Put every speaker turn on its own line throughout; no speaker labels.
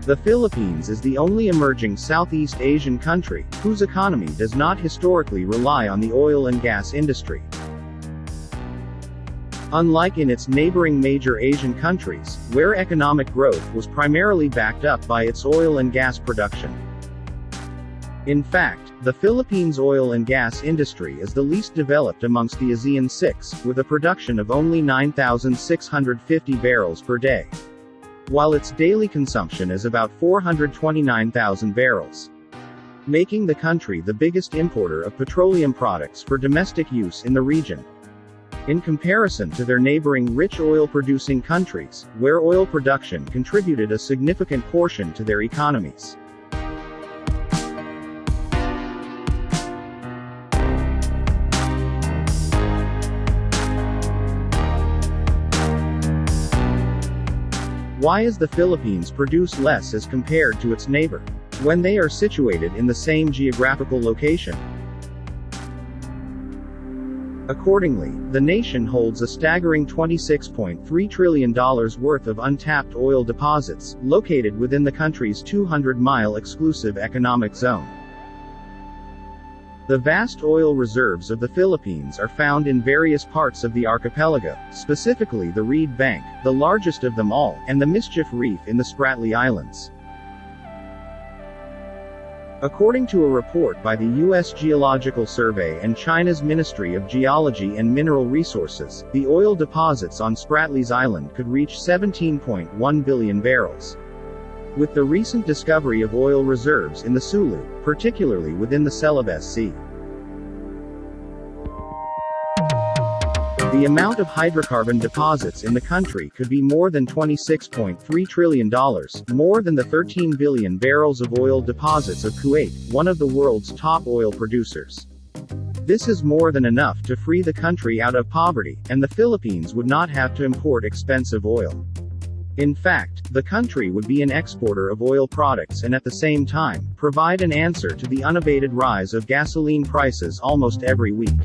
The Philippines is the only emerging Southeast Asian country whose economy does not historically rely on the oil and gas industry. Unlike in its neighboring major Asian countries, where economic growth was primarily backed up by its oil and gas production. In fact, the Philippines' oil and gas industry is the least developed amongst the ASEAN 6, with a production of only 9,650 barrels per day, while its daily consumption is about 429,000 barrels, making the country the biggest importer of petroleum products for domestic use in the region. In comparison to their neighboring rich oil-producing countries, where oil production contributed a significant portion to their economies. Why is the Philippines produce less as compared to its neighbor, when they are situated in the same geographical location? Accordingly, the nation holds a staggering $26.3 trillion worth of untapped oil deposits, located within the country's 200-mile exclusive economic zone. The vast oil reserves of the Philippines are found in various parts of the archipelago, specifically the Reed Bank, the largest of them all, and the Mischief Reef in the Spratly Islands. According to a report by the U.S. Geological Survey and China's Ministry of Geology and Mineral Resources, the oil deposits on Spratlys Island could reach 17.1 billion barrels. With the recent discovery of oil reserves in the Sulu, particularly within the Celebes Sea. The amount of hydrocarbon deposits in the country could be more than $26.3 trillion, more than the 13 billion barrels of oil deposits of Kuwait, one of the world's top oil producers. This is more than enough to free the country out of poverty, and the Philippines would not have to import expensive oil. In fact, the country would be an exporter of oil products and at the same time, provide an answer to the unabated rise of gasoline prices almost every week.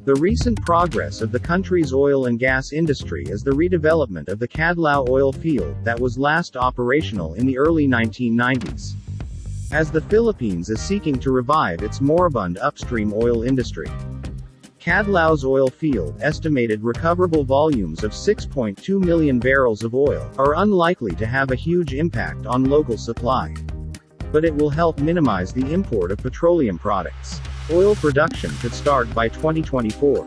The recent progress of the country's oil and gas industry is the redevelopment of the Cadlao oil field that was last operational in the early 1990s. As the Philippines is seeking to revive its moribund upstream oil industry. Cadlao's oil field estimated recoverable volumes of 6.2 million barrels of oil are unlikely to have a huge impact on local supply. But it will help minimize the import of petroleum products. Oil production could start by 2024.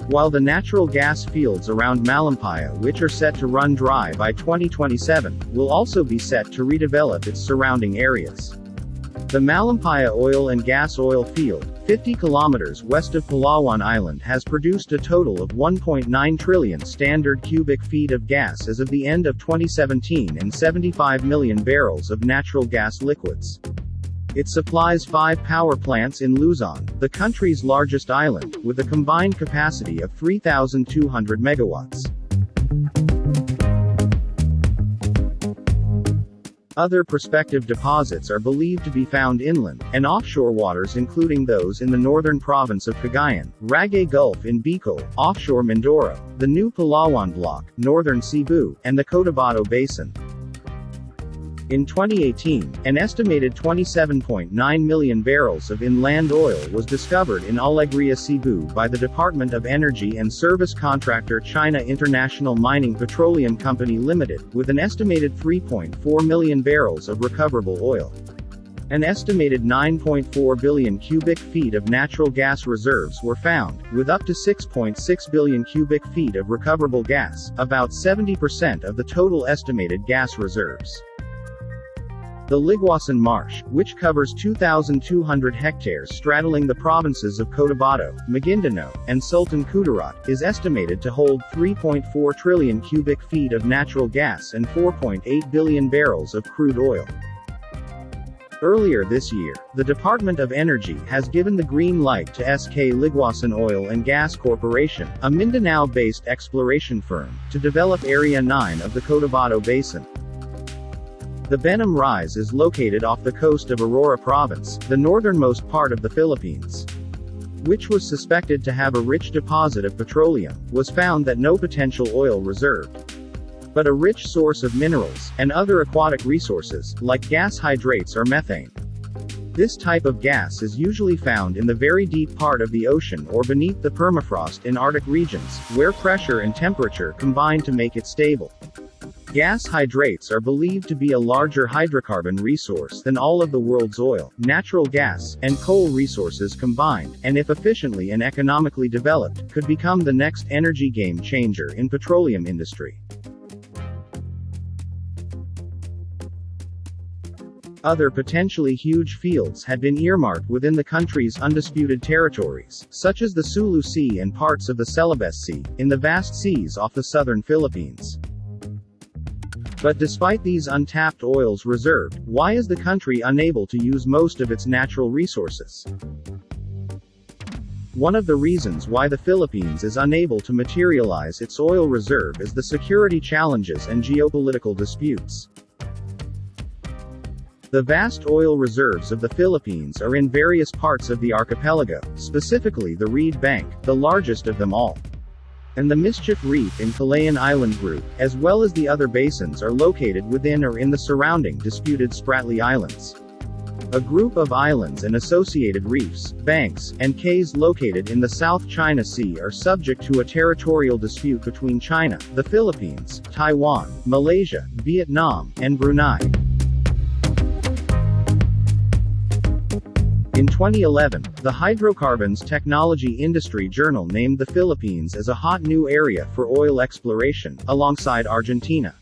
While the natural gas fields around Malampaya, which are set to run dry by 2027, will also be set to redevelop its surrounding areas. The Malampaya oil and gas oil field, 50 kilometers west of Palawan Island, has produced a total of 1.9 trillion standard cubic feet of gas as of the end of 2017 and 75 million barrels of natural gas liquids. It supplies 5 power plants in Luzon, the country's largest island, with a combined capacity of 3,200 megawatts. Other prospective deposits are believed to be found inland and offshore waters, including those in the northern province of Cagayan, Ragay Gulf in Bicol, offshore Mindoro, the New Palawan Block, northern Cebu, and the Cotabato Basin. In 2018, an estimated 27.9 million barrels of inland oil was discovered in Alegria, Cebu by the Department of Energy and service contractor China International Mining Petroleum Company Limited, with an estimated 3.4 million barrels of recoverable oil. An estimated 9.4 billion cubic feet of natural gas reserves were found, with up to 6.6 billion cubic feet of recoverable gas, about 70% of the total estimated gas reserves. The Liguasan Marsh, which covers 2,200 hectares straddling the provinces of Cotabato, Maguindanao, and Sultan Kudarat, is estimated to hold 3.4 trillion cubic feet of natural gas and 4.8 billion barrels of crude oil. Earlier this year, the Department of Energy has given the green light to SK Liguasan Oil and Gas Corporation, a Mindanao-based exploration firm, to develop Area 9 of the Cotabato Basin. The Benham Rise is located off the coast of Aurora Province, the northernmost part of the Philippines. which was suspected to have a rich deposit of petroleum, was found that no potential oil reserved, but a rich source of minerals, and other aquatic resources, like gas hydrates or methane. This type of gas is usually found in the very deep part of the ocean or beneath the permafrost in Arctic regions, where pressure and temperature combine to make it stable. Gas hydrates are believed to be a larger hydrocarbon resource than all of the world's oil, natural gas, and coal resources combined, and if efficiently and economically developed, could become the next energy game changer in petroleum industry. Other potentially huge fields had been earmarked within the country's undisputed territories, such as the Sulu Sea and parts of the Celebes Sea, in the vast seas off the southern Philippines. But despite these untapped oils reserved, why is the country unable to use most of its natural resources? One of the reasons why the Philippines is unable to materialize its oil reserve is the security challenges and geopolitical disputes. The vast oil reserves of the Philippines are in various parts of the archipelago, specifically the Reed Bank, the largest of them all, and the Mischief Reef in Calayan Island group, as well as the other basins are located within or in the surrounding disputed Spratly Islands. A group of islands and associated reefs, banks, and cays located in the South China Sea are subject to a territorial dispute between China, the Philippines, Taiwan, Malaysia, Vietnam, and Brunei. In 2011, the Hydrocarbons Technology Industry Journal named the Philippines as a hot new area for oil exploration, alongside Argentina.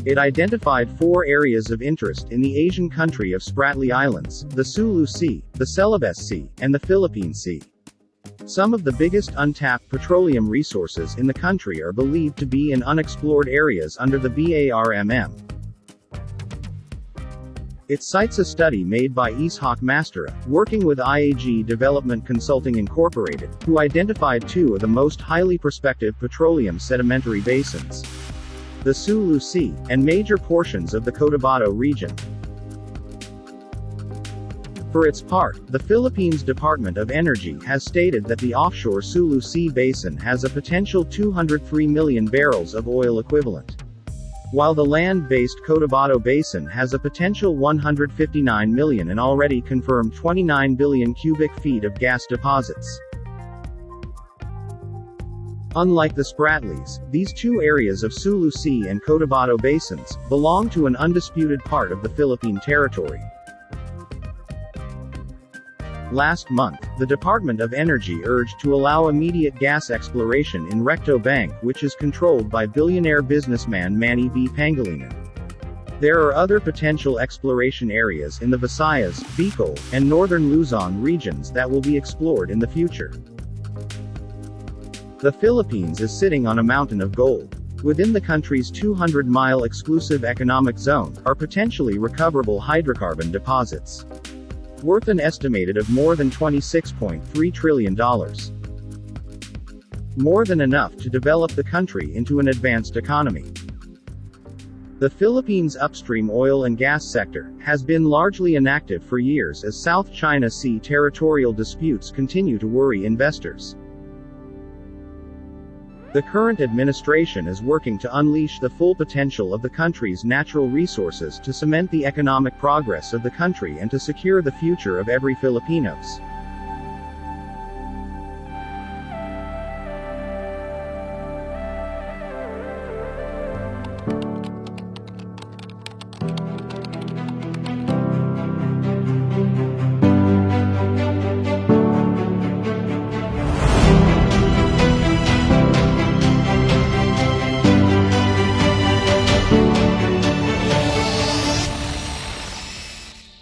It identified 4 areas of interest in the Asian country of Spratly Islands, the Sulu Sea, the Celebes Sea, and the Philippine Sea. Some of the biggest untapped petroleum resources in the country are believed to be in unexplored areas under the BARMM. It cites a study made by Ishak Mastera, working with IAG Development Consulting Incorporated, who identified 2 of the most highly prospective petroleum sedimentary basins: the Sulu Sea, and major portions of the Cotabato region. For its part, the Philippines Department of Energy has stated that the offshore Sulu Sea basin has a potential 203 million barrels of oil equivalent, while the land-based Cotabato Basin has a potential 159 million and already confirmed 29 billion cubic feet of gas deposits. Unlike the Spratlys, these 2 areas of Sulu Sea and Cotabato Basins belong to an undisputed part of the Philippine territory. Last month, the Department of Energy urged to allow immediate gas exploration in Recto Bank, which is controlled by billionaire businessman Manny V. Pangilinan. There are other potential exploration areas in the Visayas, Bicol, and northern Luzon regions that will be explored in the future. The Philippines is sitting on a mountain of gold. Within the country's 200-mile exclusive economic zone are potentially recoverable hydrocarbon deposits, worth an estimated of more than $26.3 trillion. More than enough to develop the country into an advanced economy. The Philippines' upstream oil and gas sector has been largely inactive for years as South China Sea territorial disputes continue to worry investors. The current administration is working to unleash the full potential of the country's natural resources to cement the economic progress of the country and to secure the future of every Filipino's.